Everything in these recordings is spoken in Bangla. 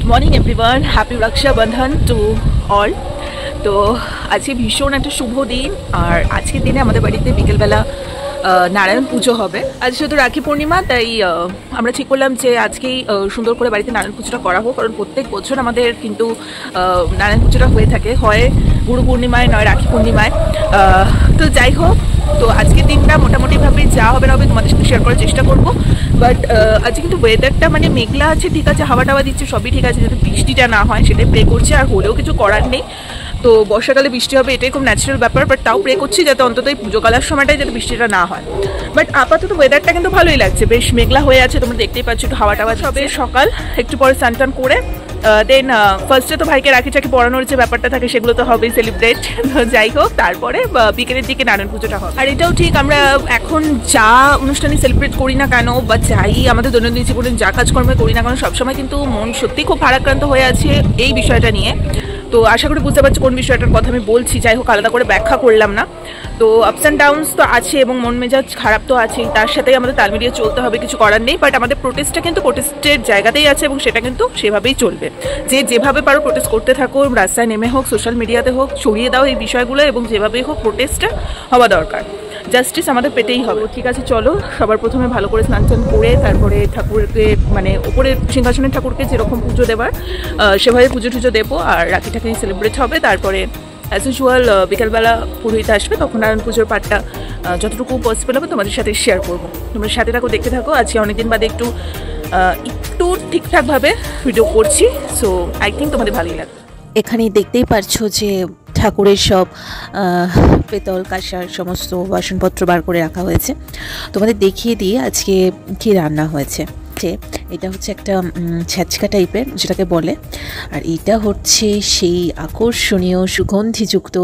Good morning everyone, happy Rakshabandhan to all. তো আজকে ভীষণ একটা শুভ দিন, আর আজকের দিনে আমাদের বাড়িতে বিকেলবেলা নারায়ণ পুজো হবে। আজ যেহেতু রাখি পূর্ণিমা, তাই আমরা ঠিক করলাম যে আজকেই সুন্দর করে বাড়িতে নারায়ণ পুজোটা করা হোক, কারণ প্রত্যেক বছর আমাদের কিন্তু নারায়ণ পুজোটা হয়ে থাকে, হয় গুরু পূর্ণিমায় নয় রাখি পূর্ণিমায়। তো যাই হোক, তো আজকের দিনটা মোটামুটিভাবে যা হবে না হবে তোমাদের সাথে শেয়ার করার চেষ্টা করবো। বাট আজকে কিন্তু ওয়েদারটা মানে মেঘলা আছে, ঠিক আছে, হাওয়া টাওয়া দিচ্ছে, সবই ঠিক আছে, যাতে বৃষ্টিটা না হয় সেটাই প্রে করছে। আর হলেও কিছু করার নেই, তো বর্ষাকালে বৃষ্টি হবে এটাই খুব ন্যাচারাল ব্যাপার, বাট তাও প্রে করছি যাতে অন্তত এই পুজো কালার সময়টাই যাতে বৃষ্টিটা না হয়। বাট আপাতত ওয়েদারটা কিন্তু ভালোই লাগছে, বেশ মেঘলা হয়ে আছে, তোমরা দেখতেই পাচ্ছ, একটু হাওয়া টাওয়া সবে সকাল, একটু পরে স্নান টান করে দেন ফার্স্টে তো ভাইকে রাখি চাকি পড়ানোর যে ব্যাপারটা থাকে সেগুলো তো হবেই সেলিব্রেট। যাই হোক, তারপরে বিকেলের দিকে নারায়ণ পুজোটা হবে। আর এটাও ঠিক, আমরা এখন যা অনুষ্ঠানে সেলিব্রেট করি না কেন, বা যাই আমাদের দৈনন্দিন জীবনে যা কাজকর্মে করি না কেন, সবসময় কিন্তু মন সত্যি খুব ভারাক্রান্ত হয়ে আছে এই বিষয়টা নিয়ে। তো আশা করি বুঝতে পারছো কোন বিষয়টার কথা আমি বলছি। যাই হোক, আলাদা করে ব্যাখ্যা করলাম না। তো আপস অ্যান্ড ডাউনস তো আছে, এবং মন মেজাজ খারাপ তো আছেই, তার সাথেই আমাদের তাল মিলিয়ে চলতে হবে, কিছু করার নেই। বাট আমাদের প্রোটেস্টটা কিন্তু প্রোটেস্টের জায়গাতেই আছে, এবং সেটা কিন্তু সেভাবেই চলবে। যে যেভাবে পারো প্রোটেস্ট করতে থাকো, রাস্তায় নেমে হোক, সোশ্যাল মিডিয়াতে হোক, ছড়িয়ে দাও এই বিষয়গুলো, এবং যেভাবেই হোক প্রোটেস্টটা হওয়া দরকার। জাস্টিস আমাদের পেতেই হবে। ঠিক আছে, চলো সবার প্রথমে ভালো করে স্নান টান করে তারপরে ঠাকুরকে, মানে ওপরের সিংহাসনের ঠাকুরকে যেরকম পুজো দেবার সেভাবে পুজো টুজো দেবো, আর রাখিটাকে সেলিব্রেট হবে। তারপরে অ্যাজ ইউজুয়াল বিকেলবেলা পুরোহিত আসবে, তখন নারায়ণ পুজোর পাঠটা যতটুকু পসিবল হবে তোমাদের সাথে শেয়ার করবো। তোমরা সাথে থাকো, দেখতে থাকো। আজকে অনেকদিন বাদে একটু ঠিকঠাকভাবে ভিডিও করছি, সো আই থিঙ্ক তোমাদের ভালোই লাগবে। এখানে দেখতেই পারছো যে ঠাকুরের সব পেতল কাঁসার সমস্ত বাসনপত্র বার করে রাখা হয়েছে। তোমাদের দেখিয়ে দিয়ে আজকে কি রান্না হয়েছে। এটা হচ্ছে একটা ছ্যাঁচকা টাইপের, যেটাকে বলে, আর এটা হচ্ছে সেই আকর্ষণীয় সুগন্ধিযুক্ত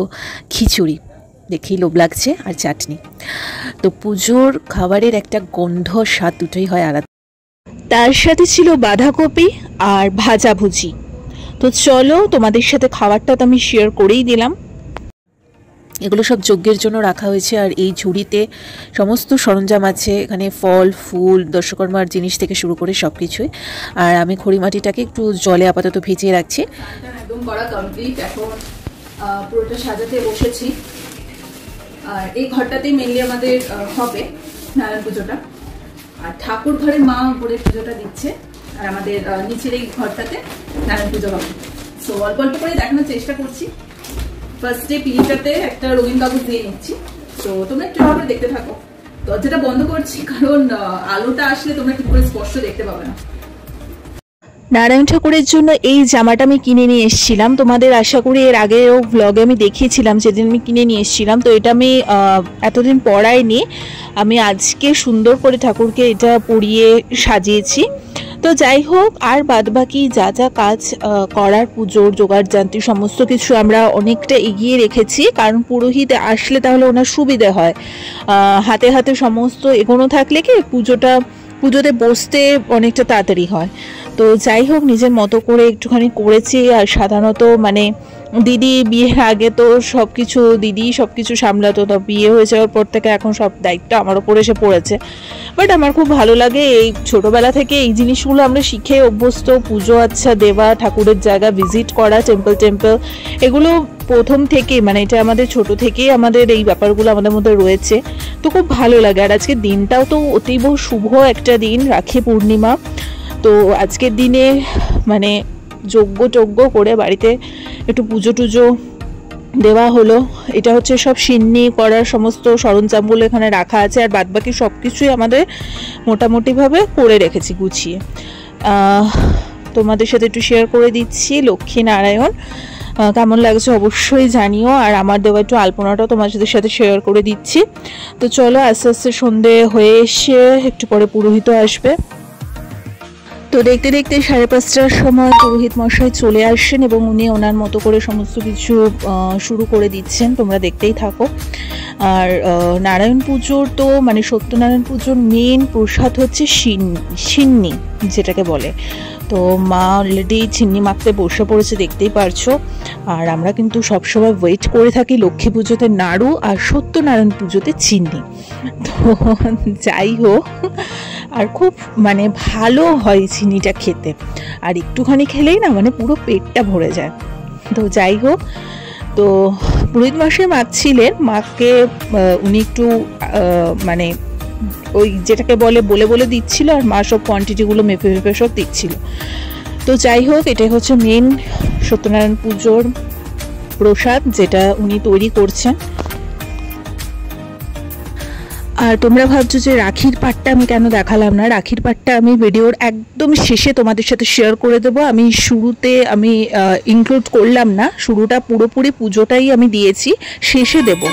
খিচুড়ি, দেখেই লোভ লাগছে, আর চাটনি। তো পুজোর খাবারের একটা গন্ধ স্বাদ দুটোই হয় আলাদা। তার সাথে ছিল বাঁধাকপি আর ভাজাভুজি। তো চলো, তোমাদের সাথে খাবারটা তো আমি শেয়ার করেই দিলাম। এগুলো সব যজ্ঞের জন্য রাখা হয়েছে, আর এই ঝুড়িতে সমস্ত সরঞ্জাম আছে। এখানে ফল ফুল, দর্শকর্মার জিনিস থেকে শুরু করে সব কিছুই। আর আমি খড়িমাটিটাকে একটু জলে আপাতত ভিজিয়ে রাখছি। একদম করা কমপ্লিট, এখন পুরোটা সাজাতে বসেছি। আর এই ঘরটাতেই মেনলি আমাদের হবে নারায়ণ পুজোটা, আর ঠাকুর ঘরে মা উপরে পুজোটা দিচ্ছে, আর আমাদের নিচের এই ঘরটাতে নারায়ণ পুজো হবে। সো অল্প অল্প করে দেখানোর চেষ্টা করছি। ফার্স্টে পিঁড়িটাতে একটা রঙিন কাগজ দিয়ে নিচ্ছি, তো তোমরা একটু করে দেখতে থাকো। দরজাটা বন্ধ করছি, কারণ আলোটা আসলে তোমরা ঠিক করে স্পষ্ট দেখতে পাবে না। নারায়ণ ঠাকুরের জন্য এই জামাটা আমি কিনে নিয়ে এসেছিলাম, তোমাদের আশা করি এর আগেও ব্লগে আমি দেখিয়েছিলাম যেদিন আমি কিনে নিয়ে এসেছিলাম। তো এটা আমি এতদিন পরাইনি, আমি আজকে সুন্দর করে ঠাকুরকে এটা পরিয়ে সাজিয়েছি। তো যাই হোক, আর বাদবাকি যা যা কাজ করার পুজোর জোগাড় জান্তি সমস্ত কিছু আমরা অনেকটা এগিয়ে রেখেছি, কারণ পুরোহিত আসলে তাহলে ওনার সুবিধে হয়। হাতে হাতে সমস্ত এগোনো থাকলে কি পুজোতে বসতে অনেকটা তাড়াতাড়ি হয়। তো যাই হোক, নিজের মতো করে একটুখানি করেছি। আর সাধারণত মানে দিদি বিয়ের আগে তো দিদি সব কিছু সামলাতো, তো বিয়ে হয়ে যাওয়ার পর থেকে এখন সব দায়িত্ব আমার ওপরে এসে পড়েছে। বাট আমার খুব ভালো লাগে, এই ছোটোবেলা থেকে এই জিনিসগুলো আমরা শিখে অভ্যস্ত। পুজো আচ্ছা দেওয়া, ঠাকুরের জায়গা ভিজিট করা, টেম্পল এগুলো প্রথম থেকে, মানে এটা আমাদের ছোট থেকেই আমাদের এই ব্যাপারগুলো আমাদের মধ্যে রয়েছে। তো খুব ভালো লাগে। আর আজকের দিনটাও তো অতীব শুভ একটা দিন, রাখি পূর্ণিমা। তো আজকের দিনে মানে যজ্ঞ করে বাড়িতে একটু পুজো টুজো দেওয়া হলো। এটা হচ্ছে সব সিন্নি করার সমস্ত সরঞ্জামগুলো এখানে রাখা আছে, আর বাদবাকি সব কিছুই আমাদের মোটামুটিভাবে করে রেখেছি গুছিয়ে। তোমাদের সাথে একটু শেয়ার করে দিচ্ছি লক্ষ্মী নারায়ণ, কেমন লাগছে অবশ্যই জানিও। আর আমার দেওয়া একটু আলপনাটাও তোমাদের সাথে শেয়ার করে দিচ্ছি। তো চলো, আস্তে আস্তে সন্ধে হয়ে এসে একটু পরে পুরোহিত আসবে। তো দেখতে দেখতে 5:30টার সময় পুরোহিত মশাই চলে আসছেন, এবং উনি ওনার মতো করে সমস্ত কিছু শুরু করে দিচ্ছেন, তোমরা দেখতেই থাকো। আর নারায়ণ পুজোর তো মানে সত্যনারায়ণ পুজোর মেন প্রসাদ হচ্ছে সিন্নি, যেটাকে বলে। তো মা অলরেডি চিন্নি মাখতে বসে পড়েছে, দেখতেই পারছো। আর আমরা কিন্তু সবসময় ওয়েট করে থাকি লক্ষ্মী পুজোতে নাড়ু, আর সত্যনারায়ণ পুজোতে চিন্নি। তো যাই হোক, আর খুব মানে ভালো হয় চিনিটা খেতে, আর একটুখানি খেলেই না মানে পুরো পেটটা ভরে যায়। তো যাই হোক, তো পুরোহিত মশাই মাখছিলেন, মাকে উনি একটু মানে ওই যেটাকে বলে বলে বলে দিচ্ছিল, আর মা সব কোয়ান্টিটিগুলো মেপে মেপে সব দিচ্ছিল। তো যাই হোক, এটাই হচ্ছে মেন সত্যনারায়ণ পুজোর প্রসাদ যেটা উনি তৈরি করছেন। আর তোমরা ভাবছো যে রাখির পাটটা আমি কেন দেখালাম না, রাখির পাটটা আমি ভিডিওর একদম শেষে তোমাদের সাথে শেয়ার করে দেবো। আমি শুরুতে আমি ইনক্লুড করলাম না, শুরুটা পুরোপুরি পুজোটাই আমি দিয়েছি, শেষে দেবো।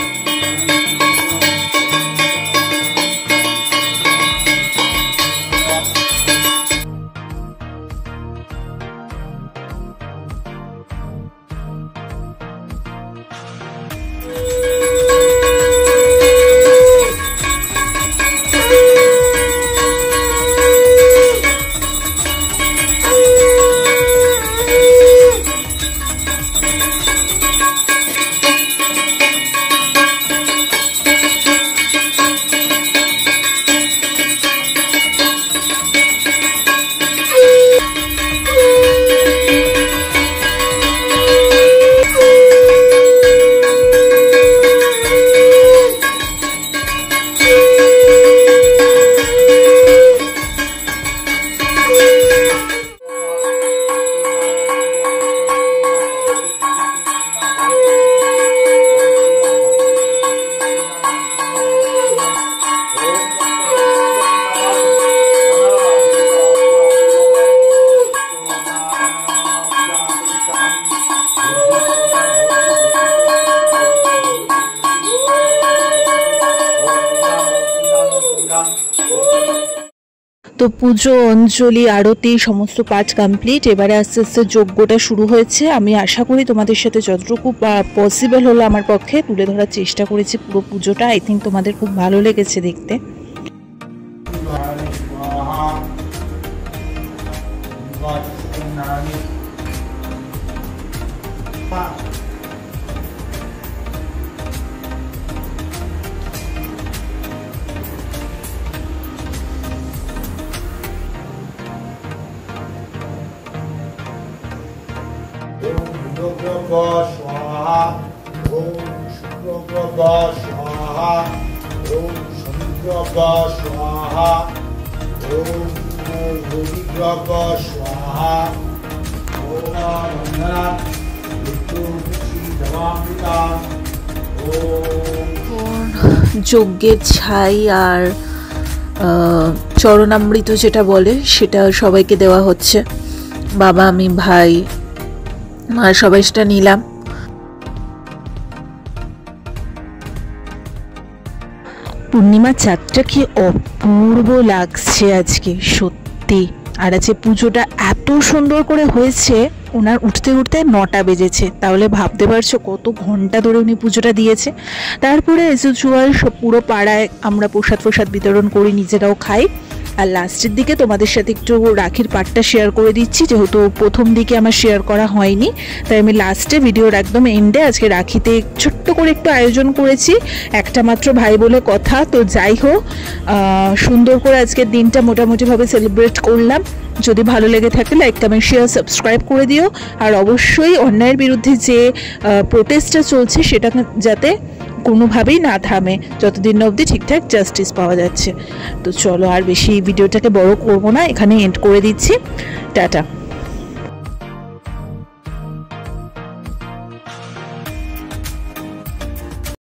তো পুজো, অঞ্জলি, আরতি সমস্ত কাজ কমপ্লিট। এবারে আস্তে আস্তে যজ্ঞটা শুরু হয়েছে। আমি আশা করি তোমাদের সাথে যতটুকু পসিবল হলো আমার পক্ষে তুলে ধরার চেষ্টা করেছি পুরো পুজোটা। আই থিঙ্ক তোমাদের খুব ভালো লেগেছে দেখতে। स्वाहा ओम शुक्र स्वाहा ओम शनिग्रह स्वाहा ओम रविग्रह स्वाहा যজ্ঞের ছাই আর চরণামৃত যেটা বলে সেটা সবাইকে দেওয়া হচ্ছে। বাবা, আমি, ভাই, মা সবাই সেটা নিলাম। পূর্ণিমার চাঁদটা কি অপূর্ব লাগছে আজকে সত্যি। আর আজকে পুজোটা এত সুন্দর করে হয়েছে, ওনার উঠতে উঠতে 9টা বেজেছে। তাহলে ভাবতে পারছো কত ঘন্টা ধরে উনি পুজোটা দিয়েছে। তারপরে এস ইউজুয়াল সব পুরো পাড়ায় আমরা প্রসাদ বিতরণ করি, নিজেরাও খাই। আর লাস্টের দিকে তোমাদের সাথে একটু রাখির পাটটা শেয়ার করে দিচ্ছি, যেহেতু প্রথম দিকে আমার শেয়ার করা হয়নি, তাই আমি লাস্টে ভিডিওর একদম এন্ডে আজকে রাখিতে ছোট্ট করে একটু আয়োজন করেছি। একটা মাত্র ভাই বলে কথা। তো যাই হোক, সুন্দর করে আজকের দিনটা মোটামুটিভাবে সেলিব্রেট করলাম। যদি ভালো লেগে থাকে লাইক, কমেন্ট, শেয়ার, সাবস্ক্রাইব করে দিও। আর অবশ্যই অন্যায়ের বিরুদ্ধে যে প্রোটেস্টটা চলছে সেটা যাতে কোনোভাবেই না থামে, যতদিন অবধি ঠিকঠাক জাস্টিস পাওয়া যাচ্ছে। তো চলো, আর বেশি ভিডিওটাকে বড় করবো না, এখানে এন্ড করে দিচ্ছি। টাটা।